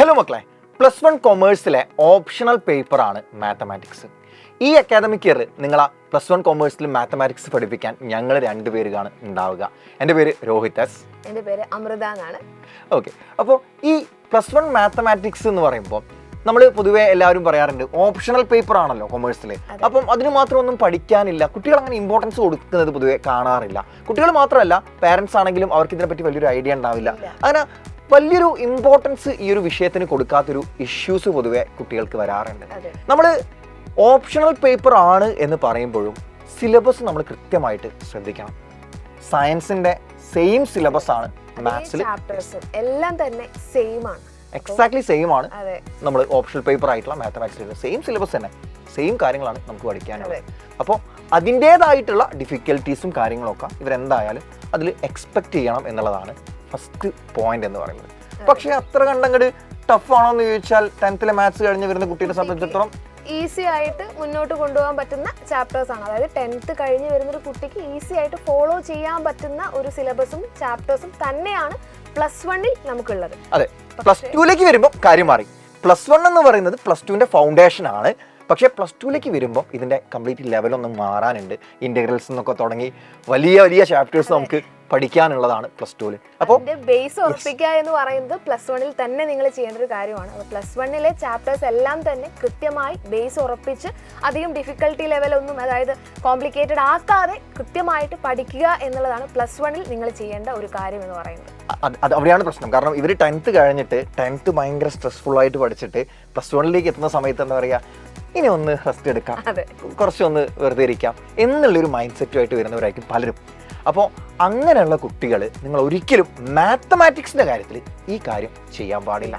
Hello മക്കളെ, +1 കൊമേഴ്സിലെ optional പേപ്പറാണ് mathematics. ഈ അക്കാദമിക് ഇയർ നിങ്ങളാ +1 കൊമേഴ്സിൽ മാത്തമാറ്റിക്സ് പഠിപ്പിക്കാൻ ഞങ്ങൾ രണ്ടുപേരാണ് ഉണ്ടാവുക. എൻ്റെ പേര് രോഹിത് എസ്. എൻ്റെ പേര് അമൃത എന്നാണ്. ഓക്കെ, അപ്പോൾ ഈ +1 മാത്തമാറ്റിക്സ് എന്ന് പറയുമ്പോൾ നമ്മൾ പൊതുവേ എല്ലാവരും പറയാറുണ്ട് ഓപ്ഷണൽ പേപ്പർ ആണല്ലോ കൊമേഴ്സിൽ. അപ്പം അതിന് മാത്രം ഒന്നും പഠിക്കാനില്ല, കുട്ടികൾ അങ്ങനെ ഇമ്പോർട്ടൻസ് കൊടുക്കുന്നത് പൊതുവെ കാണാറില്ല. കുട്ടികൾ മാത്രമല്ല, പാരൻസ് ആണെങ്കിലും അവർക്ക് ഇതിനെപ്പറ്റി വലിയൊരു ഐഡിയ ഉണ്ടാവില്ല. അങ്ങനെ വലിയൊരു ഇമ്പോർട്ടൻസ് ഈ ഒരു വിഷയത്തിന് കൊടുക്കാത്തൊരു ഇഷ്യൂസ് പൊതുവെ കുട്ടികൾക്ക് വരാറുണ്ട്. നമ്മൾ ഓപ്ഷണൽ പേപ്പർ ആണ് എന്ന് പറയുമ്പോഴും സിലബസ് നമ്മൾ കൃത്യമായിട്ട് ശ്രദ്ധിക്കണം. സയൻസിന്റെ സെയിം സിലബസ് ആണ് മാത്സിൽ, എല്ലാം തന്നെ സെയിം ആണ്, എക്സാക്ട്ലി സെയിം ആണ്. നമ്മൾ ഓപ്ഷണൽ പേപ്പർ ആയിട്ടുള്ള മാത്തമാറ്റിക്സിൽ സെയിം സിലബസ് തന്നെ, സെയിം കാര്യങ്ങളാണ് നമുക്ക് പഠിക്കാനുള്ളത്. അപ്പോൾ അതിൻ്റേതായിട്ടുള്ള ഡിഫിക്കൽട്ടീസും കാര്യങ്ങളൊക്കെ ഇവരെന്തായാലും അതിൽ എക്സ്പെക്ട് ചെയ്യണം എന്നുള്ളതാണ് ഫസ്റ്റ് പോയിന്റ് എന്ന് പറയുന്നത്. പക്ഷേ അത്ര കണ്ടങ്ങട് ടഫ് ആണോ എന്ന് ചോദിച്ചാൽ 10th മാത്സ് കഴിഞ്ഞ് വരുന്ന കുട്ടിയെ സംബന്ധിച്ചിടത്തോളം ഈസി ആയിട്ട് മുന്നോട്ട് കൊണ്ടുപോകാൻ പറ്റുന്ന ചാപ്റ്റേഴ്സ് ആണ്. അതായത് 10th കഴിഞ്ഞ് വരുന്നൊരു കുട്ടിക്ക് ഈസി ആയിട്ട് ഫോളോ ചെയ്യാൻ പറ്റുന്ന ഒരു സിലബസും ചാപ്റ്റേഴ്സും തന്നെയാണ് +1 നമുക്കുള്ളത്. അതെ, +2 വരുമ്പോൾ കാര്യം മാറി. +1 എന്ന് പറയുന്നത് +2 ഫൗണ്ടേഷൻ ആണ്. പക്ഷേ +2 വരുമ്പോൾ ഇതിന്റെ കംപ്ലീറ്റ് ലെവലൊന്ന് മാറാനുണ്ട്. ഇന്റഗ്രൽസ് എന്നൊക്കെ തുടങ്ങി വലിയ വലിയ ചാപ്റ്റേഴ്സ് നമുക്ക് പഠിക്കാനുള്ളതാണ് +2. അപ്പോൾ ബേസ് ഉറപ്പിക്കുക എന്ന് പറയുന്നത് +1 തന്നെ നിങ്ങൾ ചെയ്യേണ്ട ഒരു കാര്യമാണ്. +1 ചാപ്റ്റേഴ്സ് എല്ലാം തന്നെ കൃത്യമായി ബേസ് ഉറപ്പിച്ച് അധികം ഡിഫിക്കൽട്ടി ലെവലൊന്നും, അതായത് കോംപ്ലിക്കേറ്റഡ് ആക്കാതെ കൃത്യമായിട്ട് പഠിക്കുക എന്നുള്ളതാണ് +1 നിങ്ങൾ ചെയ്യേണ്ട ഒരു കാര്യം എന്ന് പറയുന്നത്. അത് അവിടെയാണ് പ്രശ്നം. കാരണം ഇവർ 10th കഴിഞ്ഞിട്ട് 10th ഭയങ്കര സ്ട്രെസ്ഫുൾ ആയിട്ട് പഠിച്ചിട്ട് +1 എത്തുന്ന സമയത്ത് എന്താ പറയുക, ഇനി ഒന്ന് റെസ്റ്റ് എടുക്കാം, കുറച്ചൊന്ന് വെറുതെ ഇരിക്കാം എന്നുള്ളൊരു മൈൻഡ് സെറ്റുമായിട്ട് വരുന്നവരായിരിക്കും പലരും. അപ്പോൾ അങ്ങനെയുള്ള കുട്ടികൾ നിങ്ങൾ ഒരിക്കലും മാത്തമാറ്റിക്സിൻ്റെ കാര്യത്തിൽ ഈ കാര്യം ചെയ്യാൻ പാടില്ല.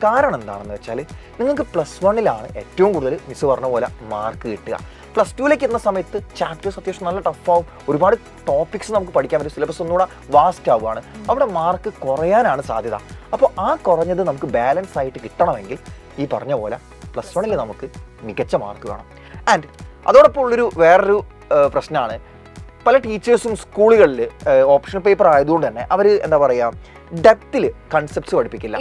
കാരണം എന്താണെന്ന് വെച്ചാൽ നിങ്ങൾക്ക് +1 ഏറ്റവും കൂടുതൽ മിസ് പറഞ്ഞ പോലെ മാർക്ക് കിട്ടുക. +2 എത്തുന്ന സമയത്ത് ചാപ്റ്റേഴ്സ് അത്യാവശ്യം നല്ല ടഫാവും, ഒരുപാട് ടോപ്പിക്സ് നമുക്ക് പഠിക്കാൻ പറ്റും, സിലബസ് ഒന്നുകൂടെ വാസ്റ്റ് ആവുകയാണ്, അവിടെ മാർക്ക് കുറയാനാണ് സാധ്യത. അപ്പോൾ ആ കുറഞ്ഞത് നമുക്ക് ബാലൻസ് ആയിട്ട് കിട്ടണമെങ്കിൽ ഈ പറഞ്ഞ പോലെ +1 നമുക്ക് മികച്ച മാർക്ക് വേണം. ആൻഡ് അതോടൊപ്പം ഉള്ളൊരു വേറൊരു പ്രശ്നമാണ്, പല ടീച്ചേഴ്സും സ്കൂളുകളിൽ ഓപ്ഷണൽ പേപ്പർ ആയതുകൊണ്ട് തന്നെ അവർ എന്താ പറയുക ഡെപ്തിൽ കൺസെപ്റ്റ്സ് പഠിപ്പിക്കില്ല.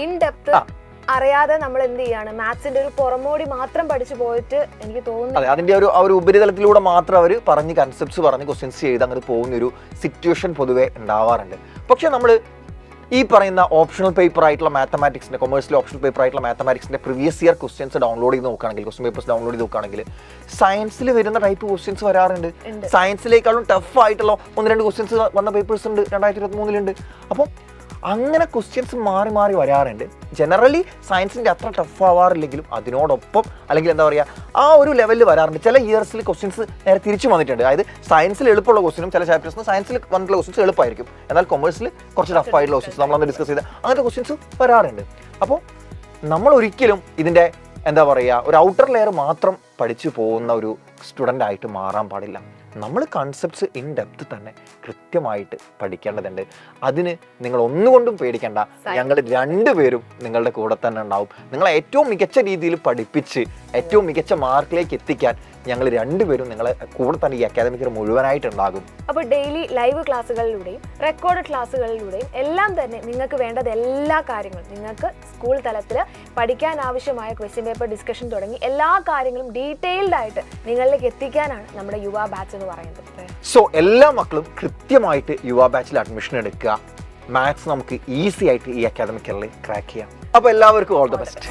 അറിയാതെ നമ്മൾ എന്ത് ചെയ്യാണ്, മാത്സിന്റെ ഒരു പുറമോടി മാത്രം പഠിച്ചു പോയിട്ട് എനിക്ക് തോന്നുന്നു അതെ അതിന്റെ ഒരു ഉപരിതലത്തിലൂടെ മാത്രം അവർ പറഞ്ഞ് കൺസെപ്റ്റ്സ് പറഞ്ഞ് ക്വസ്റ്റ്യൻസ് ചെയ്ത് അങ്ങനെ പോകുന്ന ഒരു സിറ്റുവേഷൻ പൊതുവെ ഉണ്ടാവാറുണ്ട്. പക്ഷെ നമ്മൾ ഈ പറയുന്ന ഓപ്ഷണൽ പേപ്പർ ആയിട്ടുള്ള മാത്തമാറ്റിക്സിന്റെ, കൊമേഴ്സിലെ ഓപ്ഷണൽ പേപ്പർ ആയിട്ടുള്ള മാത്തമാറ്റിക്സിന്റെ പ്രീവിയസ് ഇയർ ക്വസ്റ്റ്യൻസ് ഡൗൺലോഡ് ചെയ്ത് നോക്കുകയാണെങ്കിൽ, ക്വസ്റ്റ്യൻ പേപ്പേഴ്സ് ഡൗൺലോഡ് ചെയ്ത് നോക്കുകയാണെങ്കിൽ സയൻസിൽ വരുന്ന ടൈപ്പ് ക്വസ്റ്റ്യൻസ് വരാറുണ്ട്. സയൻസിലേക്കാളും ടഫ് ആയിട്ടുള്ള 1-2 ക്വസ്റ്റ്യൻസ് വന്ന പേപ്പേഴ്സ് ഉണ്ട് 2023 അപ്പോൾ അങ്ങനെ ക്വസ്റ്റ്യൻസ് മാറി മാറി വരാറുണ്ട്. ജനറലി സയൻസിൻ്റെ അത്ര ടഫ് ആവാറില്ലെങ്കിലും അതിനോടൊപ്പം അല്ലെങ്കിൽ എന്താ പറയുക ആ ഒരു ലെവലിൽ വരാറുണ്ട്. ചില ഇയേഴ്സിൽ ക്വസ്റ്റ്യൻസ് നേരെ തിരിച്ചു വന്നിട്ടുണ്ട്. അതായത് സയൻസിൽ എളുപ്പമുള്ള ക്വസ്റ്റ്യനും ചില ചാപ്റ്റേഴ്സിന് സയൻസിൽ വന്നിട്ടുള്ള ക്വസ്റ്റ്യൻസ് എളുപ്പമായിരിക്കും, എന്നാൽ കൊമേഴ്സിൽ കുറച്ച് ടഫ് ആയിട്ടുള്ള ക്വസ്റ്റ്യൻസ് നമ്മളന്ന് ഡിസ്കസ് ചെയ്ത് അങ്ങനത്തെ ക്വസ്റ്റ്യൻസ് വരാറുണ്ട്. അപ്പോൾ നമ്മൾ ഒരിക്കലും ഇതിൻ്റെ എന്താ പറയുക ഒരു ഔട്ടർ ലെയർ മാത്രം പഠിച്ചു പോകുന്ന ഒരു സ്റ്റുഡൻ്റ് ആയിട്ട് മാറാൻ പാടില്ല. നമ്മൾ കൺസെപ്റ്റ്സ് ഇൻ ഡെപ്ത് തന്നെ കൃത്യമായിട്ട് പഠിക്കേണ്ടതുണ്ട്. അതിന് നിങ്ങൾ ഒന്നുകൊണ്ടും പേടിക്കേണ്ട, ഞങ്ങൾ രണ്ടുപേരും നിങ്ങളുടെ കൂടെ തന്നെ ഉണ്ടാവും. നിങ്ങളെ ഏറ്റവും മികച്ച രീതിയിൽ പഠിപ്പിച്ച് ഏറ്റവും മികച്ച മാർക്കിലേക്ക് എത്തിക്കാൻ ഞങ്ങൾ രണ്ടുപേരും നിങ്ങളെ കൂടെ തന്നെ ഈ അക്കാദമിക് മുഴുവനായിട്ടുണ്ടാകും. അപ്പോൾ ഡെയിലി ലൈവ് ക്ലാസ്സുകളിലൂടെയും റെക്കോർഡ് ക്ലാസ്സുകളിലൂടെയും എല്ലാം തന്നെ നിങ്ങൾക്ക് വേണ്ടത് എല്ലാ കാര്യങ്ങളും, നിങ്ങൾക്ക് സ്കൂൾ തലത്തിൽ പഠിക്കാൻ ആവശ്യമായ ക്വസ്റ്റ്യൻ പേപ്പർ ഡിസ്കഷൻ തുടങ്ങി എല്ലാ കാര്യങ്ങളും ഡീറ്റെയിൽഡ് ആയിട്ട് നിങ്ങളിലേക്ക് എത്തിക്കാനാണ് നമ്മുടെ യുവ ബാച്ച് എന്ന് പറയുന്നത്. സോ എല്ലാ മക്കളും കൃത്യമായിട്ട് യുവ ബാച്ചിൽ അഡ്മിഷൻ എടുക്കുക. മാത്സ് നമുക്ക് ഈസി ആയിട്ട് ഈ അക്കാദമിക് ഇയറിൽ ക്രാക്ക് ചെയ്യാം. അപ്പോൾ എല്ലാവർക്കും ഓൾ ദി ബെസ്റ്റ്.